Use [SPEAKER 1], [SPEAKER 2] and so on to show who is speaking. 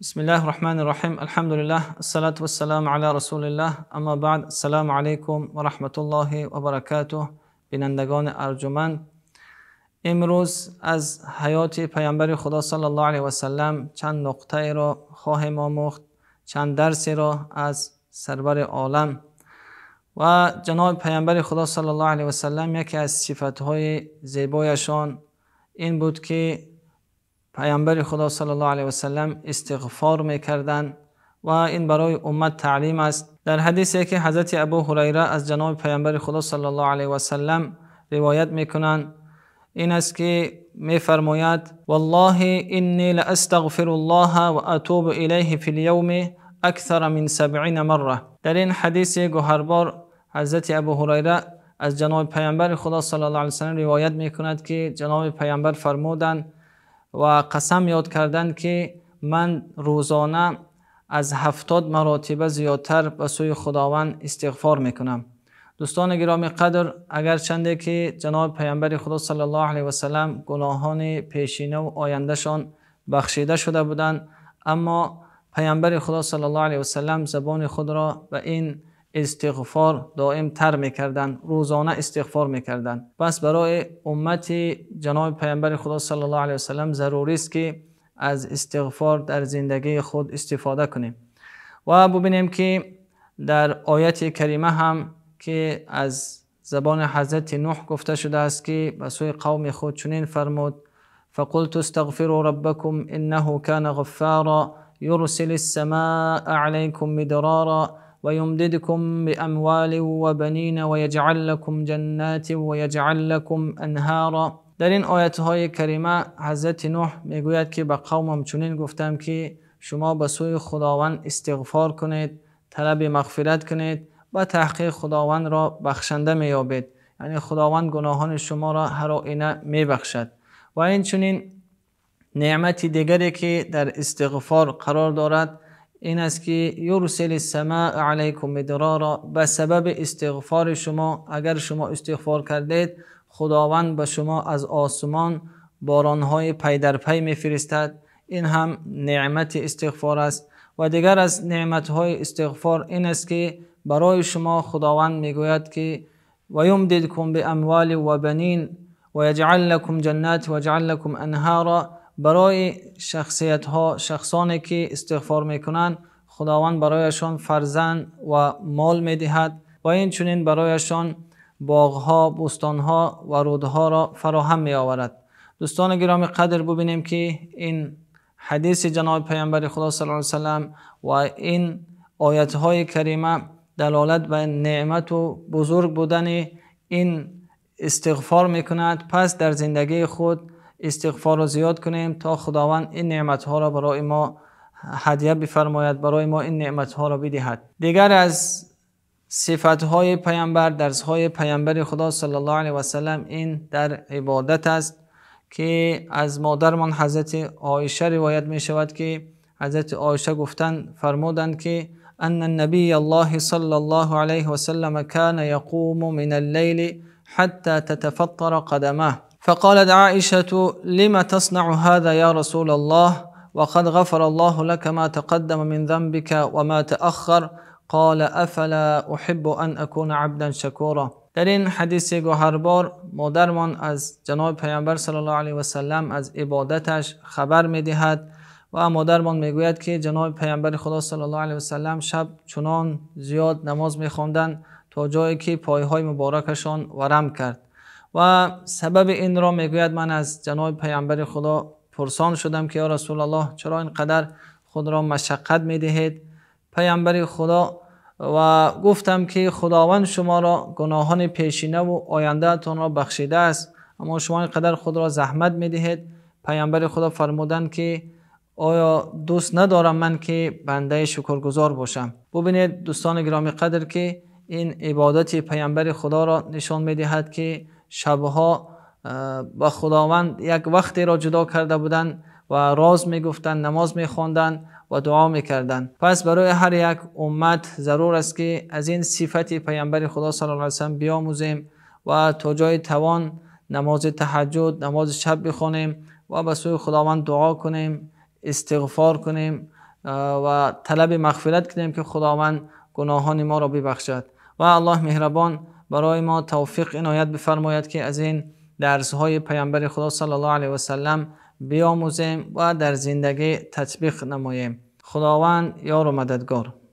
[SPEAKER 1] بسم الله الرحمن الرحیم. الحمد لله الصلاة والسلام علی رسول الله. اما بعد، السلام علیکم و رحمت الله و برکاته. بینندگان ارجمند، امروز از حیات پیامبر خدا صلی الله علیه و سلم چند نقطه را خواهیم آموخت، چند درسی را از سرور عالم. و جناب پیامبر خدا صلی الله علیه و سلم یکی از صفتهای زیبایشان این بود که پیامبر خدا صلی الله علیه و سلم استغفار میکردند و این برای امت تعلیم است. در حدیثی که حضرت ابو هریره از جناب پیامبر خدا صلی الله علیه و سلم روایت میکنند این است که میفرماید: والله انی لاستغفر الله و اتوب الیه فی اليوم اکثر من 70 مره. در این حدیث گوهربار حضرت ابو هریره از جناب پیامبر خدا صلی الله علیه و سلم روایت میکند که جناب پیامبر فرمودند و قسم یاد کردند که من روزانه از 70 مراتبه زیادتر به سوی خداوند استغفار میکنم. دوستان گرامی قدر، اگرچنده که جناب پیامبر خدا صلی الله علیه و سلم گناهان پیشینه و آیندهشان بخشیده شده بودند، اما پیامبر خدا صلی الله علیه و سلم زبان خود را به این استغفار دائم تر میکردند، روزانه استغفار میکردند. پس برای امت جناب پیامبر خدا صلی الله علیه و سلم ضروری است که از استغفار در زندگی خود استفاده کنیم. و ببینیم که در آیت کریمه هم که از زبان حضرت نوح گفته شده است که به سوی قوم خود چنین فرمود: فقلت استغفروا ربکم انه کان غفارا یرسل السماء علیکم مدرارا ويمددكم بأموال وبنين ويجعل لكم جنات ويجعل لكم انهارا. در این آیت های کریمه حضرت نوح میگوید که به قومم چنین گفتم که شما به سوی خداوند استغفار کنید، طلب مغفرت کنید و تحقیق خداوند را بخشنده مییابید. یعنی خداوند گناهان شما را هر آینه میبخشد. و این چنین نعمت دیگری که در استغفار قرار دارد این است که یرسل السماء علیکم مدرارا. به سبب استغفار شما، اگر شما استغفار کردید، خداوند به شما از آسمان بارانهای پی در پی میفرستد. این هم نعمت استغفار است. و دیگر از نعمتهای استغفار این است که برای شما خداوند میگوید که و یمددکم باموال و بنین و یجعل لکم جنات و یجعل لکم انهارا. برای شخصانی که استغفار میکنند خداوند برایشان فرزند و مال میدهد و این چنین برایشان باغها، بستانها و رودها را فراهم می آورد. دوستان گرامی قدر، ببینیم که این حدیث جناب پیامبر خدا صلی الله علیه و سلم و این آیت های کریمه دلالت به نعمت و بزرگ بودن این استغفار میکند. پس در زندگی خود استغفار را زیاد کنیم تا خداوند این نعمت ها را برای ما هدیه بفرماید، برای ما این نعمت ها را بدهد. دیگر از صفات های پیامبر، درس های پیامبر خدا صلی الله علیه و سلم این در عبادت است که از مادرمان حضرت عایشه روایت می شود که حضرت عایشه فرمودند که ان النبی الله صلی الله علیه و سلم کان یقوم من الليل حتى تتفطر قدمه فقالت عائشة لما تصنع هذا يا رسول الله وقد غفر الله لك ما تقدم من ذنبك وما تأخر قال افلا احب ان اكون عبدا شكورا. در این حدیث گوهربار مادرمان از جناب پیامبر صلی الله علیه و سلم از عبادتش خبر میدهد و مادرمان میگوید که جناب پیامبر خدا صلی الله علیه و سلم شب چنان زیاد نماز میخواندند تا جایی که پایهای مبارکشان ورم کرد. و سبب این را میگوید من از جناب پیامبر خدا پرسان شدم که یا رسول الله چرا اینقدر خود را مشقت میدهید؟ پیامبر خدا و گفتم که خداوند شما را گناهان پیشینه و آینده تان را بخشیده است، اما شما اینقدر خود را زحمت میدهید. پیامبر خدا فرمودند که آیا دوست ندارم من که بنده شکرگزار باشم؟ ببینید دوستان گرامی قدر که این عبادت پیامبر خدا را نشان میدهد که شبها با خداوند یک وقتی را جدا کرده بودند و راز میگفتند، نماز میخواندند و دعا میکردند. پس برای هر یک امت ضرور است که از این صفت پیامبر خدا صلی الله علیه و سلم بیاموزیم و تا جای توان نماز تهجد، نماز شب بخوانیم و به سوی خداوند دعا کنیم، استغفار کنیم، و طلب مغفرت کنیم که خداوند گناهان ما را ببخشد و الله مهربان برای ما توفیق عنایت بفرماید که از این درس‌های پیامبر خدا صلی الله علیه و سلم بیاموزیم و در زندگی تطبیق نماییم. خداوند یار و مددگار.